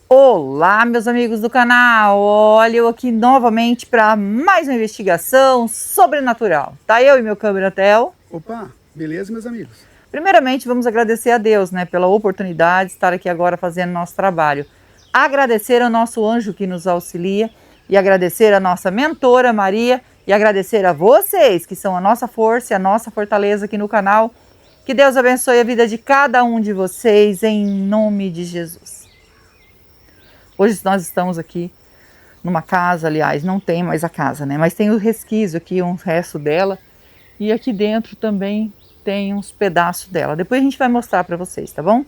Olá, meus amigos do canal! Olha, eu aqui novamente para mais uma investigação sobrenatural. Tá eu e meu câmera Theo. Opa, beleza, meus amigos? Primeiramente, vamos agradecer a Deus, né, pela oportunidade de estar aqui agora fazendo nosso trabalho. Agradecer ao nosso anjo que nos auxilia e agradecer a nossa mentora Maria e agradecer a vocês que são a nossa força e a nossa fortaleza aqui no canal. Que Deus abençoe a vida de cada um de vocês em nome de Jesus. Hoje nós estamos aqui numa casa, aliás, não tem mais a casa, né? Mas tem o resquício aqui, um resto dela. E aqui dentro também tem uns pedaços dela. Depois a gente vai mostrar para vocês, tá bom?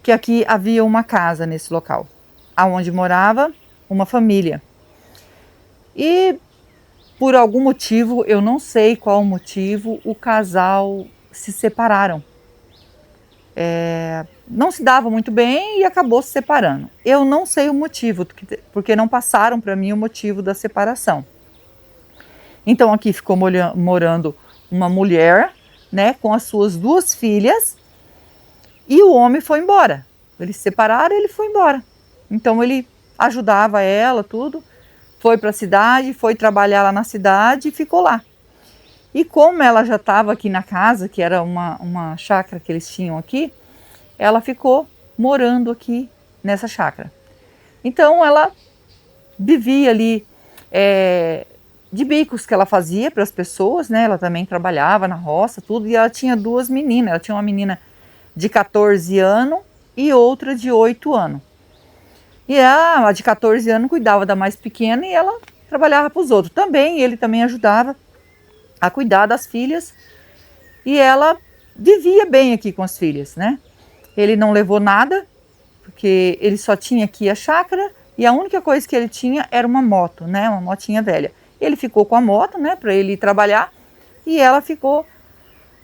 Que aqui havia uma casa nesse local, aonde morava uma família. E por algum motivo, eu não sei qual o motivo, o casal se separaram. Não se dava muito bem e acabou se separando. Eu não sei o motivo, porque não passaram para mim o motivo da separação. Então aqui ficou morando uma mulher, né, com as suas duas filhas, e o homem foi embora. Eles se separaram e ele foi embora. Então ele ajudava ela, tudo, foi para a cidade, foi trabalhar lá na cidade e ficou lá. E como ela já estava aqui na casa, que era uma chácara que eles tinham aqui, ela ficou morando aqui nessa chácara. Então ela vivia ali de bicos que ela fazia para as pessoas, né? Ela também trabalhava na roça, tudo, e ela tinha duas meninas. Ela tinha uma menina de 14 anos e outra de 8 anos. E a de 14 anos cuidava da mais pequena e ela trabalhava para os outros. Também, ele também ajudava a cuidar das filhas e ela vivia bem aqui com as filhas, né? Ele não levou nada, porque ele só tinha aqui a chácara e a única coisa que ele tinha era uma moto, né? Uma motinha velha. Ele ficou com a moto, né, para ele ir trabalhar, e ela ficou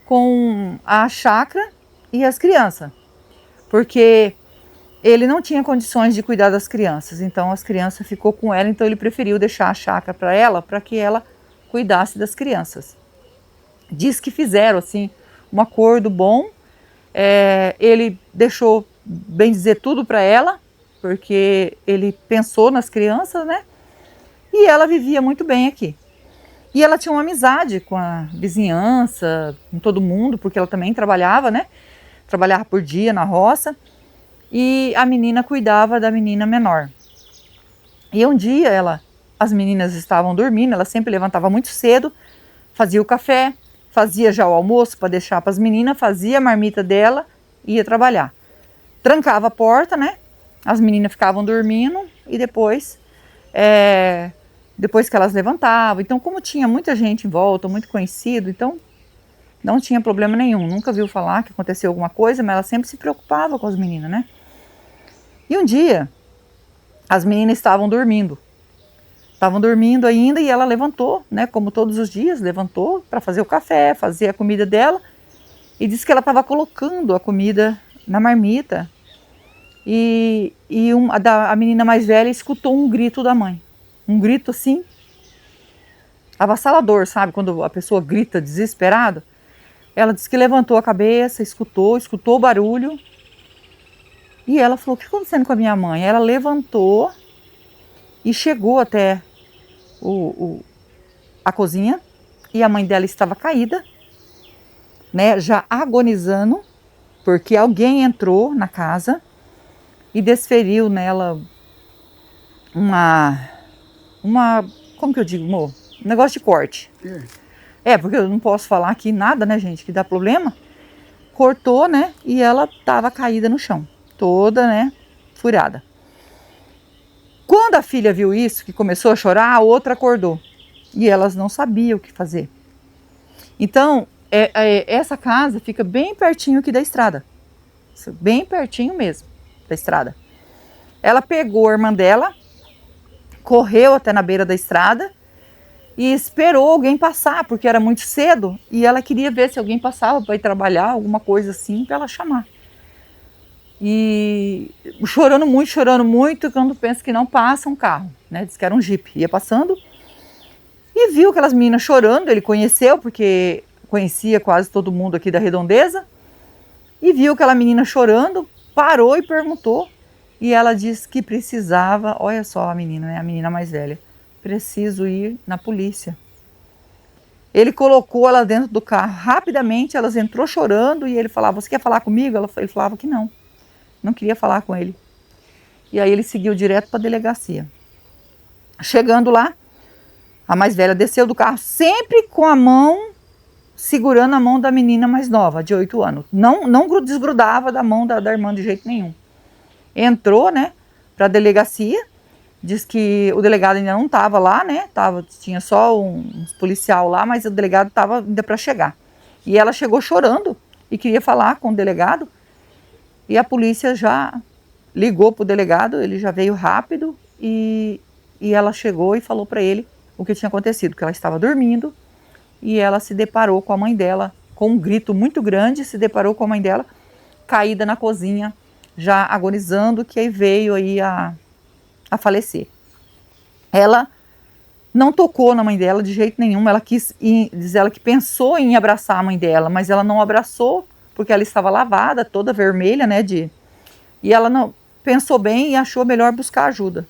com a chácara e as crianças, porque ele não tinha condições de cuidar das crianças, então as crianças ficou com ela, então ele preferiu deixar a chácara para que ela cuidasse das crianças. Diz que fizeram assim um acordo bom, ele deixou, bem dizer, tudo para ela, porque ele pensou nas crianças, né? E ela vivia muito bem aqui. E ela tinha uma amizade com a vizinhança, com todo mundo, porque ela também trabalhava, né? Trabalhava por dia na roça. E a menina cuidava da menina menor. E um dia as meninas estavam dormindo, ela sempre levantava muito cedo, fazia o café, fazia já o almoço para deixar para as meninas, fazia a marmita dela e ia trabalhar. Trancava a porta, né? As meninas ficavam dormindo e depois que elas levantavam. Então, como tinha muita gente em volta, muito conhecido, então não tinha problema nenhum. Nunca viu falar que aconteceu alguma coisa, mas ela sempre se preocupava com as meninas, né? E um dia, as meninas estavam dormindo. Estavam dormindo ainda e ela levantou, né? Como todos os dias, levantou para fazer o café, fazer a comida dela. E disse que ela estava colocando a comida na marmita. E a menina mais velha escutou um grito da mãe. Um grito assim, avassalador, sabe? Quando a pessoa grita desesperado. Ela disse que levantou a cabeça, escutou o barulho. E ela falou, o que está acontecendo com a minha mãe? Ela levantou e chegou até a cozinha. E a mãe dela estava caída, né? Já agonizando, porque alguém entrou na casa e desferiu nela como que eu digo, amor? Um negócio de corte. Porque eu não posso falar aqui nada, né, gente, que dá problema. Cortou, né, e ela estava caída no chão, toda, né, furada. Quando a filha viu isso, que começou a chorar, a outra acordou. E elas não sabiam o que fazer. Então, essa casa fica bem pertinho aqui da estrada. Bem pertinho mesmo da estrada. Ela pegou a irmã dela, correu até na beira da estrada e esperou alguém passar, porque era muito cedo e ela queria ver se alguém passava para ir trabalhar, alguma coisa assim, para ela chamar. E chorando muito, quando pensa que não passa um carro, né? Diz que era um jipe, ia passando e viu aquelas meninas chorando. Ele conheceu, porque conhecia quase todo mundo aqui da redondeza, e viu aquela menina chorando, parou e perguntou E ela disse que precisava, olha só a menina, né? A menina mais velha. Preciso ir na polícia. Ele colocou ela dentro do carro rapidamente, ela entrou chorando e ele falava, você quer falar comigo? Ele falava que não queria falar com ele. E aí ele seguiu direto para a delegacia. Chegando lá, a mais velha desceu do carro sempre com a mão, segurando a mão da menina mais nova, de 8 anos. Não desgrudava da mão da irmã de jeito nenhum. Entrou, né, para a delegacia, diz que o delegado ainda não estava lá, né, tinha só uns policial lá, mas o delegado estava ainda para chegar. E ela chegou chorando e queria falar com o delegado, e a polícia já ligou para o delegado, ele já veio rápido, e ela chegou e falou para ele o que tinha acontecido, que ela estava dormindo, e ela se deparou com a mãe dela, com um grito muito grande, se deparou com a mãe dela, caída na cozinha, já agonizando, que aí veio aí a falecer. Ela não tocou na mãe dela de jeito nenhum, ela diz ela que pensou em abraçar a mãe dela, mas ela não abraçou, porque ela estava lavada, toda vermelha, né, e ela não pensou bem e achou melhor buscar ajuda.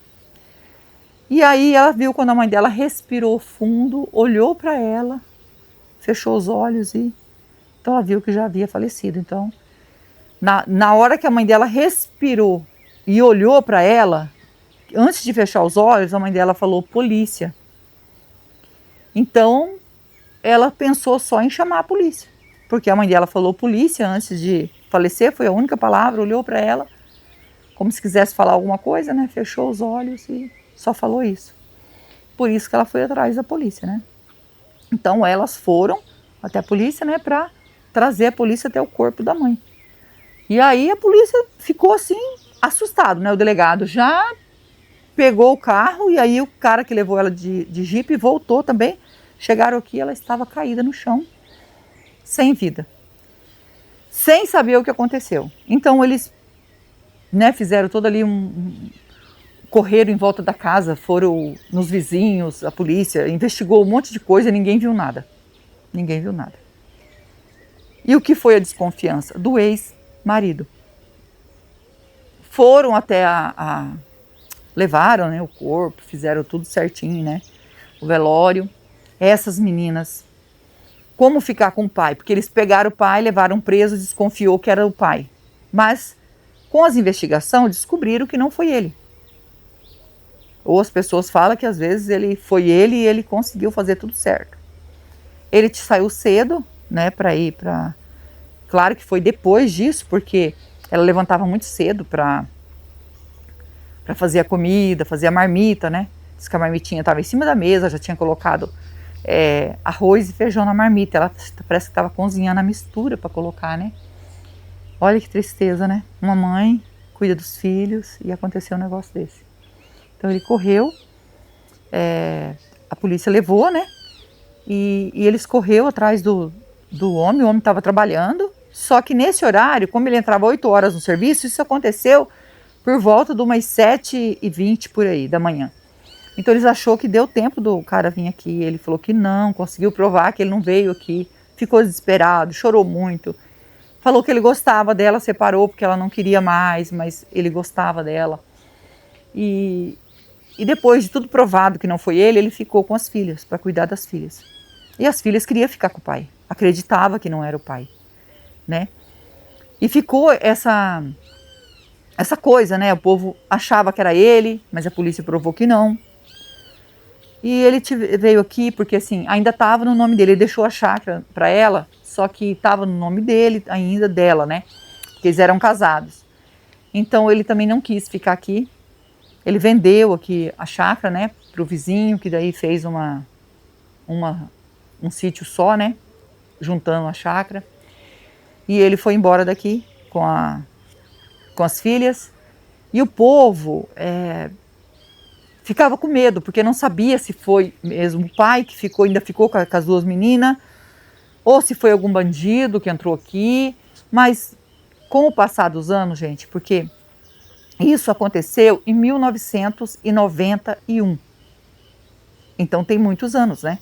E aí ela viu quando a mãe dela respirou fundo, olhou para ela, fechou os olhos e então ela viu que já havia falecido. Então, na hora que a mãe dela respirou e olhou para ela, antes de fechar os olhos, a mãe dela falou polícia. Então, ela pensou só em chamar a polícia, porque a mãe dela falou polícia antes de falecer, foi a única palavra, olhou para ela, como se quisesse falar alguma coisa, né? Fechou os olhos e só falou isso. Por isso que ela foi atrás da polícia, né? Então, elas foram até a polícia, né, para trazer a polícia até o corpo da mãe. E aí a polícia ficou assim, assustado, né? O delegado já pegou o carro e aí o cara que levou ela de jipe voltou também. Chegaram aqui, ela estava caída no chão, sem vida, sem saber o que aconteceu. Então eles, né, fizeram todo ali correram em volta da casa, foram nos vizinhos, a polícia investigou um monte de coisa e ninguém viu nada. Ninguém viu nada. E o que foi a desconfiança? Do ex-marido. Foram até levaram, né, o corpo, fizeram tudo certinho, né? O velório. Essas meninas, como ficar com o pai? Porque eles pegaram o pai, levaram preso, desconfiou que era o pai. Mas, com as investigações, descobriram que não foi ele. Ou as pessoas falam que às vezes foi ele e ele conseguiu fazer tudo certo. Ele saiu cedo, né, para ir para... Claro que foi depois disso, porque ela levantava muito cedo para fazer a comida, fazer a marmita, né? Diz que a marmitinha estava em cima da mesa, já tinha colocado arroz e feijão na marmita. Ela parece que estava cozinhando a mistura para colocar, né? Olha que tristeza, né? Uma mãe cuida dos filhos e aconteceu um negócio desse. Então ele correu, a polícia levou, né? E eles correu atrás do homem, o homem estava trabalhando, só que nesse horário, como ele entrava 8 horas no serviço, isso aconteceu por volta de umas 7h20 por aí da manhã. Então eles achou que deu tempo do cara vir aqui, ele falou que não, conseguiu provar que ele não veio aqui, ficou desesperado, chorou muito, falou que ele gostava dela, separou porque ela não queria mais, mas ele gostava dela. E depois de tudo provado que não foi ele ficou com as filhas, para cuidar das filhas. E as filhas queriam ficar com o pai, acreditava que não era o pai, né? E ficou essa coisa, né? O povo achava que era ele, mas a polícia provou que não. E ele veio aqui porque assim, ainda estava no nome dele, ele deixou a chácara para ela, só que estava no nome dele, ainda dela, né? Porque eles eram casados. Então ele também não quis ficar aqui. Ele vendeu aqui a chácara, né, para o vizinho, que daí fez um sítio só, né, juntando a chácara. E ele foi embora daqui com as filhas. E o povo ficava com medo, porque não sabia se foi mesmo o pai que ainda ficou com as duas meninas, ou se foi algum bandido que entrou aqui. Mas com o passar dos anos, gente, porque isso aconteceu em 1991. Então tem muitos anos, né?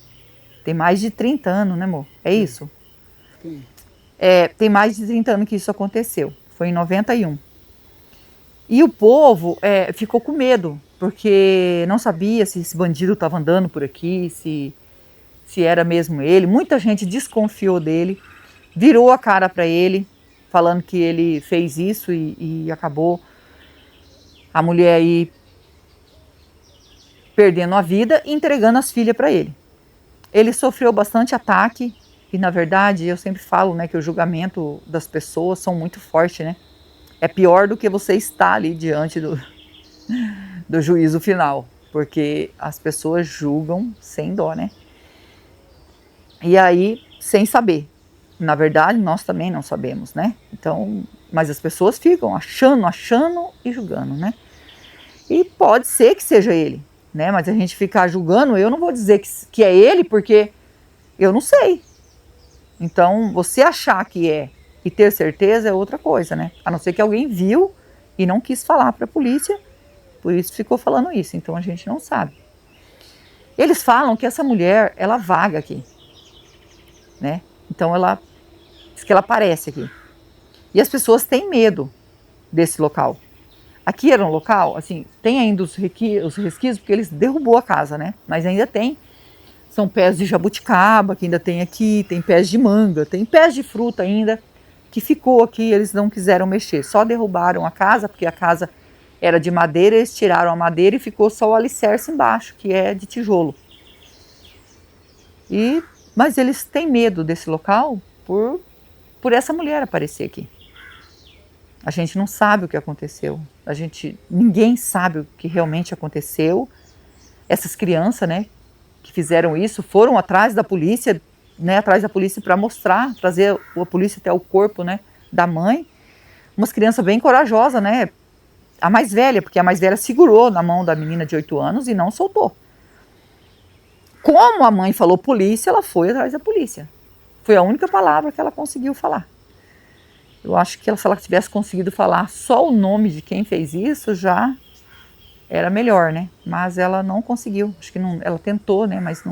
Tem mais de 30 anos, né, amor? É isso? Sim. Tem mais de 30 anos que isso aconteceu. Foi em 91. E o povo ficou com medo, porque não sabia se esse bandido estava andando por aqui, se era mesmo ele. Muita gente desconfiou dele, virou a cara para ele, falando que ele fez isso e acabou a mulher aí perdendo a vida e entregando as filhas para ele. Ele sofreu bastante ataque e, na verdade, eu sempre falo, né, que o julgamento das pessoas são muito forte, né? É pior do que você estar ali diante do juízo final, porque as pessoas julgam sem dó, né? E aí, sem saber. Na verdade, nós também não sabemos, né? Então, mas as pessoas ficam achando e julgando, né? E pode ser que seja ele, né? Mas a gente ficar julgando, eu não vou dizer que é ele, porque eu não sei. Então, você achar que é e ter certeza é outra coisa, né? A não ser que alguém viu e não quis falar para a polícia, por isso ficou falando isso. Então, a gente não sabe. Eles falam que essa mulher, ela vaga aqui, né? Então, ela diz que ela aparece aqui. E as pessoas têm medo desse local. Aqui era um local, assim, tem ainda os resquícios, porque eles derrubou a casa, né? Mas ainda tem. São pés de jabuticaba que ainda tem aqui, tem pés de manga, tem pés de fruta ainda, que ficou aqui, eles não quiseram mexer. Só derrubaram a casa, porque a casa era de madeira, eles tiraram a madeira e ficou só o alicerce embaixo, que é de tijolo. Mas eles têm medo desse local por essa mulher aparecer aqui. A gente não sabe o que aconteceu. Ninguém sabe o que realmente aconteceu. Essas crianças, né, que fizeram isso, foram atrás da polícia, né, para mostrar, trazer a polícia até o corpo, né, da mãe. Umas crianças bem corajosas, né? A mais velha, porque a mais velha segurou na mão da menina de 8 anos e não soltou. Como a mãe falou polícia, ela foi atrás da polícia. Foi a única palavra que ela conseguiu falar. Eu acho que se ela tivesse conseguido falar só o nome de quem fez isso, já era melhor, né? Mas ela não conseguiu. Acho que não, ela tentou, né? Mas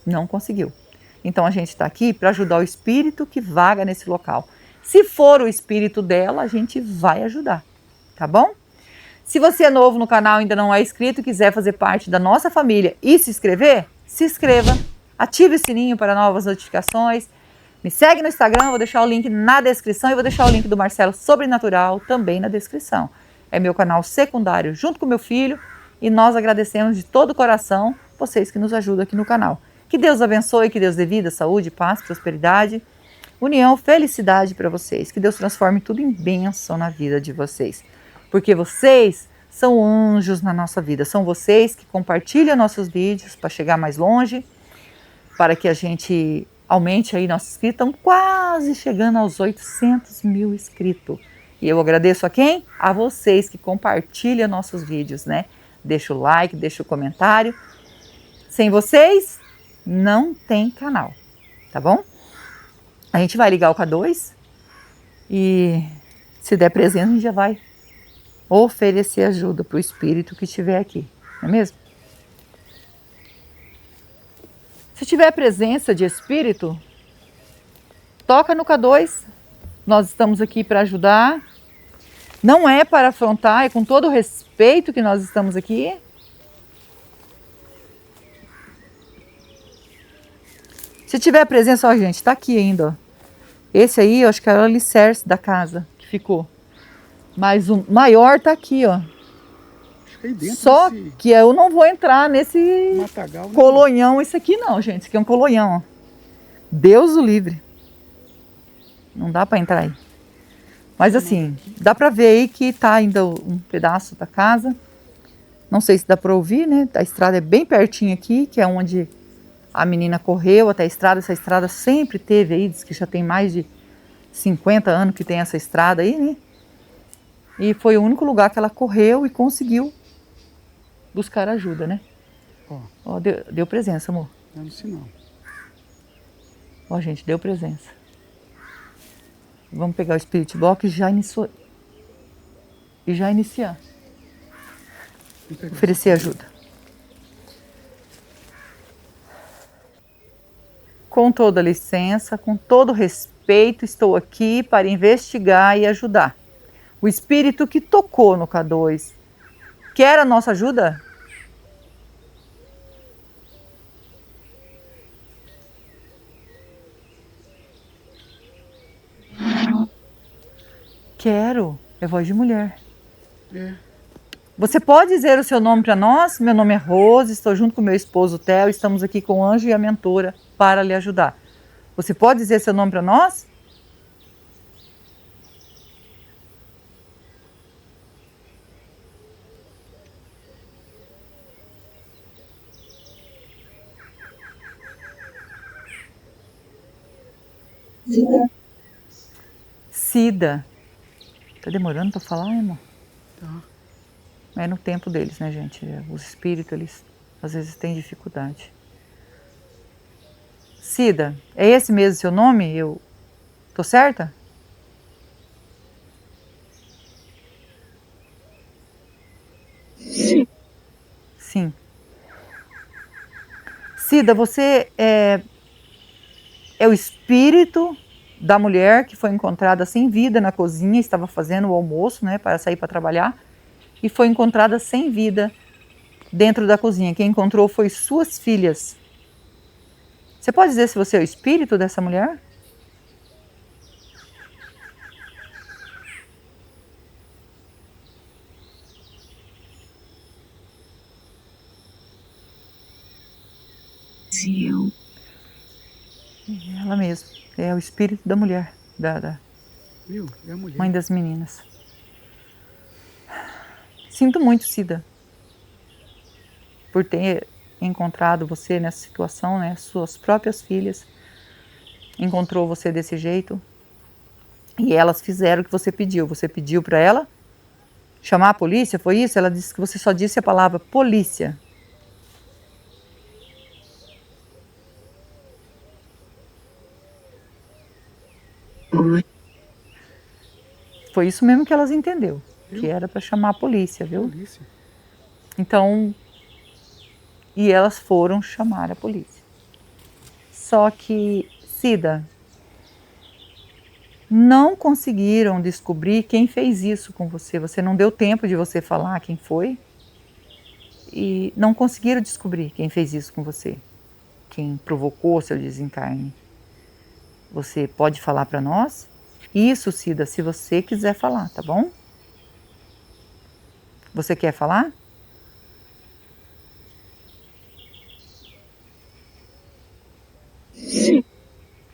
não conseguiu. Então a gente está aqui para ajudar o espírito que vaga nesse local. Se for o espírito dela, a gente vai ajudar, tá bom? Se você é novo no canal, ainda não é inscrito e quiser fazer parte da nossa família e se inscrever, se inscreva, ative o sininho para novas notificações. Me segue no Instagram, vou deixar o link na descrição e vou deixar o link do Marcelo Sobrenatural também na descrição. É meu canal secundário junto com meu filho e nós agradecemos de todo o coração vocês que nos ajudam aqui no canal. Que Deus abençoe, que Deus dê vida, saúde, paz, prosperidade, união, felicidade para vocês. Que Deus transforme tudo em bênção na vida de vocês. Porque vocês são anjos na nossa vida. São vocês que compartilham nossos vídeos para chegar mais longe, para que a gente aumente aí nossos inscritos. Estão quase chegando aos 800 mil inscritos. E eu agradeço a quem? A vocês que compartilham nossos vídeos, né? Deixa o like, deixa o comentário. Sem vocês, não tem canal, tá bom? A gente vai ligar o K2 e se der presente a gente já vai oferecer ajuda para o espírito que estiver aqui, não é mesmo? Se tiver presença de espírito, toca no K2. Nós estamos aqui para ajudar. Não é para afrontar, é com todo o respeito que nós estamos aqui. Se tiver presença, ó, gente, tá aqui ainda, ó. Esse aí, eu acho que era o alicerce da casa que ficou. Mas o maior tá aqui, ó. Só que eu não vou entrar nesse matagal, colonhão, esse aqui não, gente. Esse aqui é um colonhão, ó. Deus o livre. Não dá para entrar aí. Mas assim, dá para ver aí que tá ainda um pedaço da casa. Não sei se dá para ouvir, né? A estrada é bem pertinho aqui, que é onde a menina correu até a estrada. Essa estrada sempre teve aí, diz que já tem mais de 50 anos que tem essa estrada aí, né? E foi o único lugar que ela correu e conseguiu buscar ajuda, né? Ó, deu presença, amor. Não é sinal. Ó, gente, deu presença. Vamos pegar o Spirit Box e já iniciar. Oferecer ajuda. Com toda licença, com todo respeito, estou aqui para investigar e ajudar. O espírito que tocou no K2 quer a nossa ajuda? Quero. É voz de mulher. É. Você pode dizer o seu nome para nós? Meu nome é Rose, estou junto com meu esposo Theo, estamos aqui com o anjo e a mentora para lhe ajudar. Você pode dizer seu nome para nós? Cida. Tá demorando para falar, irmão? Tá. É no tempo deles, né, gente? Os espíritos, eles às vezes têm dificuldade. Cida, é esse mesmo seu nome? Eu tô certa? Sim. Cida, você é o espírito da mulher que foi encontrada sem vida na cozinha, estava fazendo o almoço, né, para sair para trabalhar, e foi encontrada sem vida dentro da cozinha. Quem encontrou foi suas filhas. Você pode dizer se você é o espírito dessa mulher? Sim. Ela mesma. É o espírito da mulher, Viu? É a mulher. mãe das meninas. Sinto muito, Cida, por ter encontrado você nessa situação, né? Suas próprias filhas encontrou você desse jeito e elas fizeram o que você pediu. Você pediu para ela chamar a polícia, foi isso? Ela disse que você só disse a palavra polícia. Foi isso mesmo que elas entendeu, que era para chamar a polícia, viu? Polícia. Então, e elas foram chamar a polícia. Só que, Cida, não conseguiram descobrir quem fez isso com você. Você não deu tempo de você falar quem foi. E não conseguiram descobrir quem fez isso com você. Quem provocou seu desencarne. Você pode falar para nós? Isso, Cida, se você quiser falar, tá bom? Você quer falar?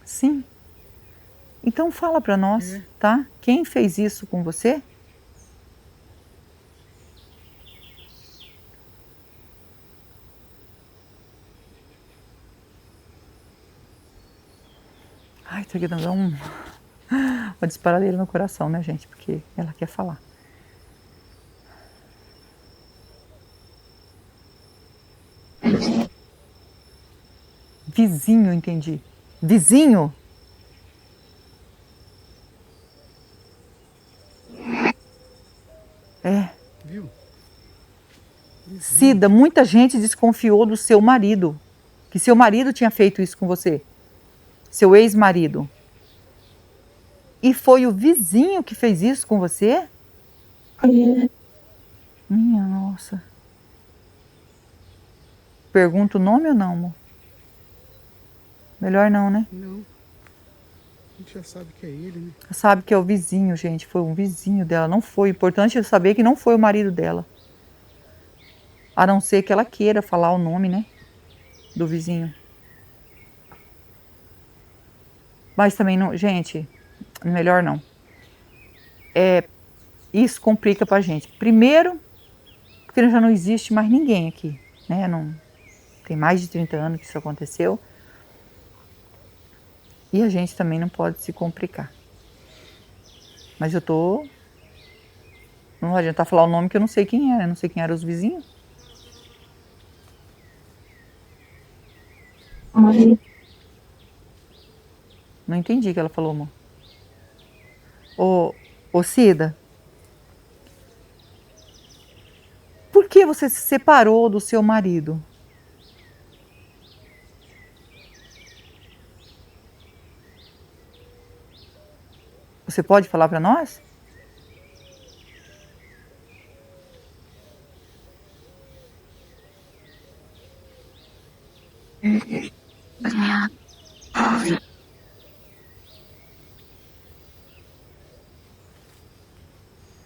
Sim. Então fala para nós, tá? Quem fez isso com você? Ai, tô aqui dando uma disparadeira no coração, né, gente? Porque ela quer falar. Vizinho, entendi. Vizinho? É. Viu? Cida, muita gente desconfiou do seu marido. Que seu marido tinha feito isso com você. Seu ex-marido. E foi o vizinho que fez isso com você? Minha nossa. Pergunta o nome ou não, amor? Melhor não, né? Não. A gente já sabe que é ele, né? Sabe que é o vizinho, gente. Foi um vizinho dela. Não foi. O importante é saber que não foi o marido dela. A não ser que ela queira falar o nome, né? Do vizinho. Mas também não. Gente, melhor não. Isso complica pra gente. Primeiro, porque já não existe mais ninguém aqui, né? Não, tem mais de 30 anos que isso aconteceu. E a gente também não pode se complicar. Mas eu tô... Não adianta falar o nome que eu não sei quem era. Eu não sei quem eram os vizinhos. Não entendi o que ela falou, amor. Ô Cida, por que você se separou do seu marido? Você pode falar para nós?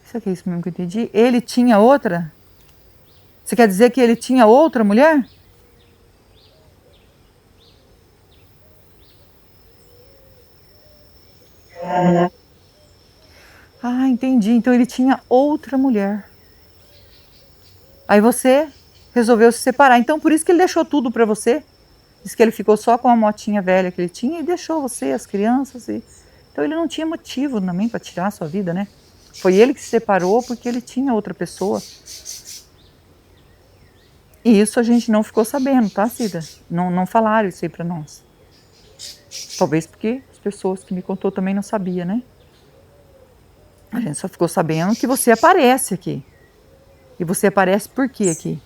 Isso aqui é isso mesmo que eu entendi? Ele tinha outra? Você quer dizer que ele tinha outra mulher? Ah, entendi. Então ele tinha outra mulher. Aí você resolveu se separar. Então por isso que ele deixou tudo para você. Diz que ele ficou só com a motinha velha que ele tinha e deixou você, as crianças. Então ele não tinha motivo também para tirar a sua vida, né? Foi ele que se separou porque ele tinha outra pessoa. E isso a gente não ficou sabendo, tá, Cida? Não falaram isso aí para nós. Talvez porque as pessoas que me contou também não sabiam, né? A gente só ficou sabendo que você aparece aqui. E você aparece por quê aqui?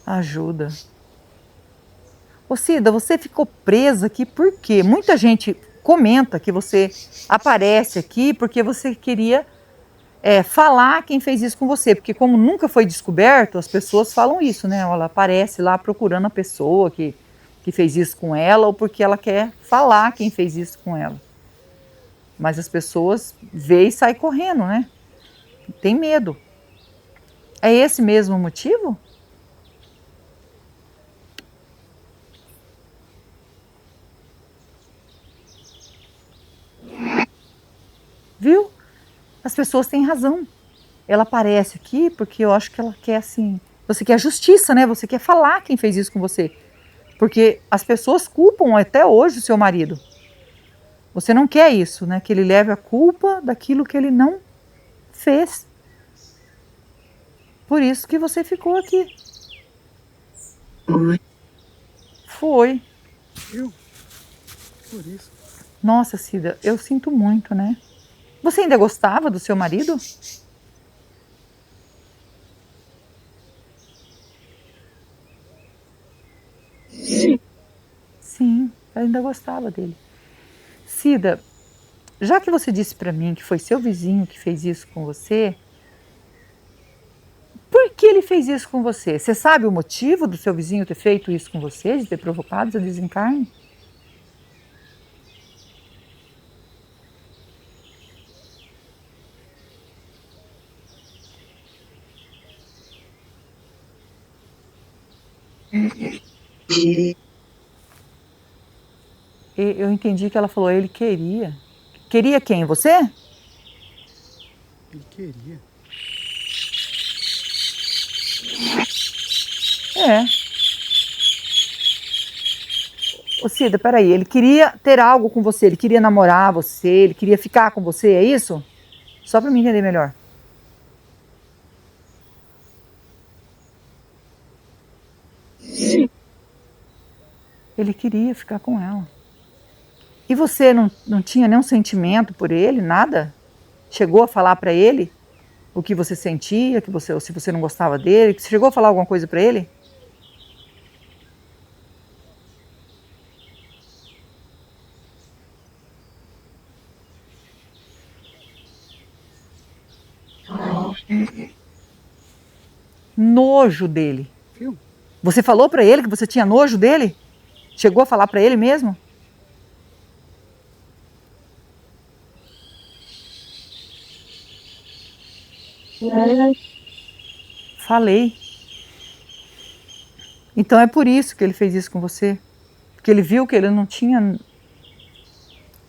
Ajuda. Ô Cida, você ficou presa aqui por quê? Muita gente comenta que você aparece aqui porque você queria falar quem fez isso com você. Porque como nunca foi descoberto, as pessoas falam isso, né? Ela aparece lá procurando a pessoa que fez isso com ela ou porque ela quer falar quem fez isso com ela. Mas as pessoas veem e saem correndo, né? Tem medo. É esse mesmo o motivo? Viu? As pessoas têm razão. Ela aparece aqui porque eu acho que ela quer assim. Você quer justiça, né? Você quer falar quem fez isso com você. Porque as pessoas culpam até hoje o seu marido. Você não quer isso, né? Que ele leve a culpa daquilo que ele não fez. Por isso que você ficou aqui. Foi. Viu? Por isso. Nossa, Cida, eu sinto muito, né? Você ainda gostava do seu marido? Sim, eu ainda gostava dele. Cida, já que você disse pra mim que foi seu vizinho que fez isso com você, por que ele fez isso com você? Você sabe o motivo do seu vizinho ter feito isso com você, de ter provocado esse desencarne? Eu entendi que ela falou, ele queria. Queria quem? Você? Ele queria. É. Ô Cida, peraí, ele queria ter algo com você, ele queria namorar você, ele queria ficar com você, é isso? Só pra me entender melhor. Ele queria ficar com ela. E você não tinha nenhum sentimento por ele, nada? Chegou a falar pra ele o que você sentia, que você, ou se você não gostava dele? Você chegou a falar alguma coisa pra ele? Nojo dele. Viu? Você falou pra ele que você tinha nojo dele? Chegou a falar pra ele mesmo? Falei. Então é por isso que ele fez isso com você. Porque ele viu que ele não tinha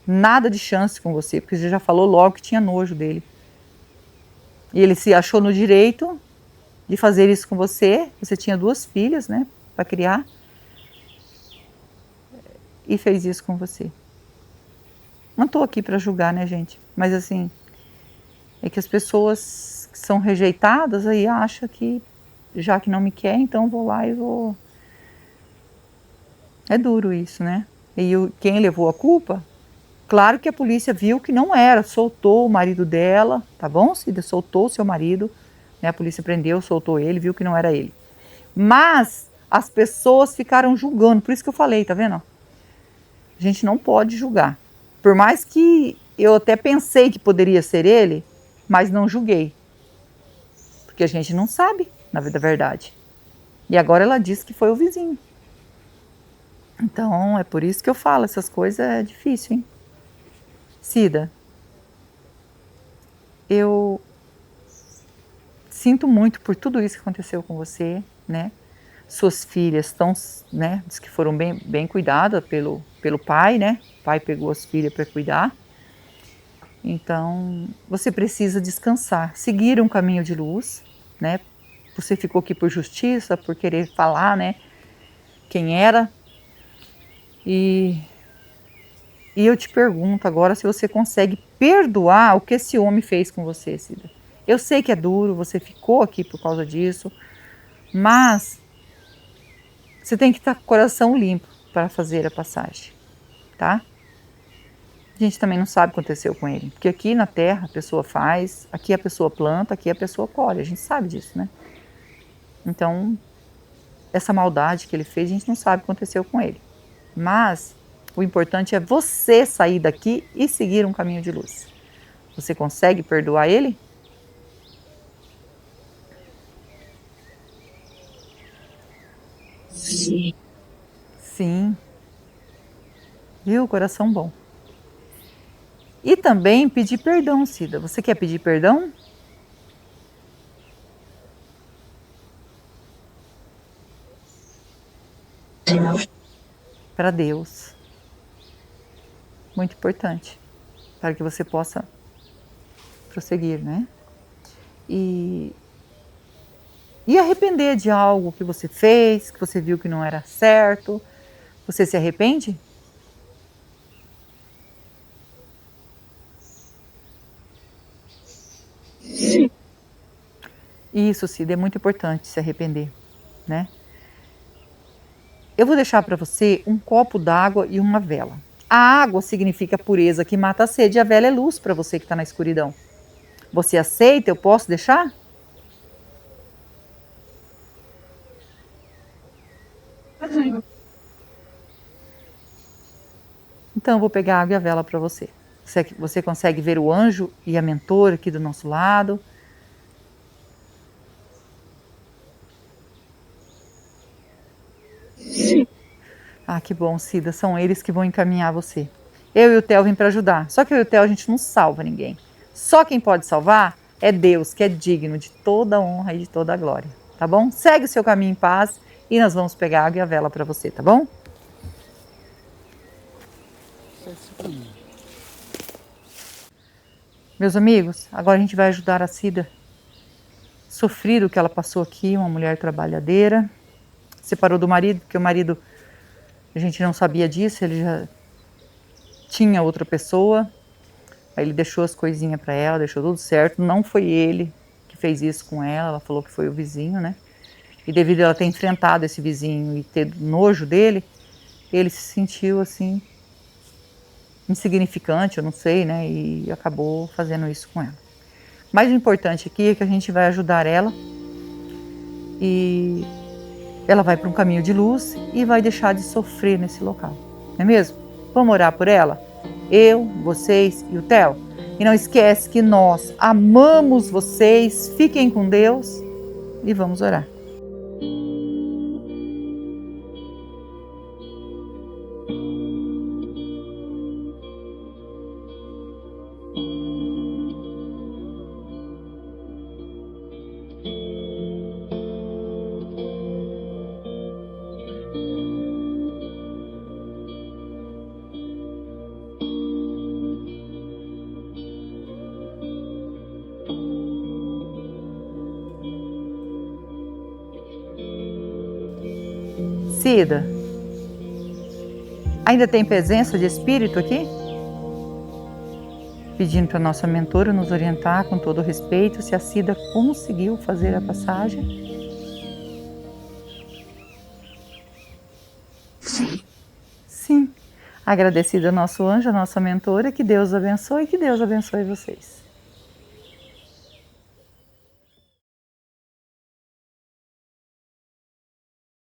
nada de chance com você, porque você já falou logo que tinha nojo dele. E ele se achou no direito de fazer isso com você. Você tinha 2 filhas, né, para criar. E fez isso com você. Não estou aqui para julgar, né, gente? Mas assim, é que as pessoas que são rejeitadas aí acham que, já que não me quer, então vou lá e vou... É duro isso, né? E quem levou a culpa? Claro que a polícia viu que não era, soltou o marido dela, tá bom, Cida? Soltou o seu marido, né? A polícia prendeu, soltou ele, viu que não era ele. Mas as pessoas ficaram julgando, por isso que eu falei, tá vendo? A gente não pode julgar. Por mais que eu até pensei que poderia ser ele, mas não julguei. porque a gente não sabe, na verdade. E agora ela disse que foi o vizinho. Então, é por isso que eu falo, essas coisas é difícil, hein? Cida, eu sinto muito por tudo isso que aconteceu com você, né? Suas filhas estão, né? Diz que foram bem cuidadas pelo pai, né? O pai pegou as filhas para cuidar. Então, você precisa descansar, seguir um caminho de luz, né? Você ficou aqui por justiça, por querer falar, né? Quem era. E eu te pergunto agora se você consegue perdoar o que esse homem fez com você, Cida. Eu sei que é duro, você ficou aqui por causa disso, mas você tem que estar com o coração limpo para fazer a passagem, tá? A gente também não sabe o que aconteceu com ele, porque aqui na terra a pessoa faz, aqui a pessoa planta, aqui a pessoa colhe, a gente sabe disso, né? Então, essa maldade que ele fez, a gente não sabe o que aconteceu com ele. Mas o importante é você sair daqui e seguir um caminho de luz. Você consegue perdoar ele? Sim. Sim. Viu? Coração bom. E também pedir perdão, Cida. Você quer pedir perdão? Para Deus. Muito importante. Para que você possa prosseguir, né? E arrepender de algo que você fez, que você viu que não era certo. Você se arrepende? Sim. Isso, Cida, é muito importante se arrepender, né? Eu vou deixar para você um copo d'água e uma vela. A água significa pureza que mata a sede, e a vela é luz para você que está na escuridão. Você aceita? Eu posso deixar? Então eu vou pegar a água e a vela para você. Você consegue ver o anjo e a mentora aqui do nosso lado? Sim. Ah, que bom, Cida. São eles que vão encaminhar você. Eu e o Theo vim para ajudar. Só que eu e o Theo a gente não salva ninguém. Só quem pode salvar é Deus, que é digno de toda a honra e de toda a glória. Tá bom? Segue o seu caminho em paz e nós vamos pegar a água e a vela para você, tá bom? Meus amigos, agora a gente vai ajudar a Cida sofrer o que ela passou aqui, uma mulher trabalhadeira. Separou do marido, porque o marido, a gente não sabia disso, ele já tinha outra pessoa. Aí ele deixou as coisinhas para ela, deixou tudo certo. Não foi ele que fez isso com ela falou que foi o vizinho, né? E devido a ela ter enfrentado esse vizinho e ter nojo dele, ele se sentiu assim, insignificante, eu não sei, né? E acabou fazendo isso com ela. Mas o importante aqui é que a gente vai ajudar ela e ela vai para um caminho de luz e vai deixar de sofrer nesse local, não é mesmo? Vamos orar por ela? Eu, vocês e o Theo. E não esquece que nós amamos vocês, fiquem com Deus e vamos orar. Cida, ainda tem presença de espírito aqui? Pedindo para a nossa mentora nos orientar com todo o respeito se a Cida conseguiu fazer a passagem. Sim. Sim. Agradecida ao nosso anjo, a nossa mentora, que Deus abençoe e que Deus abençoe vocês.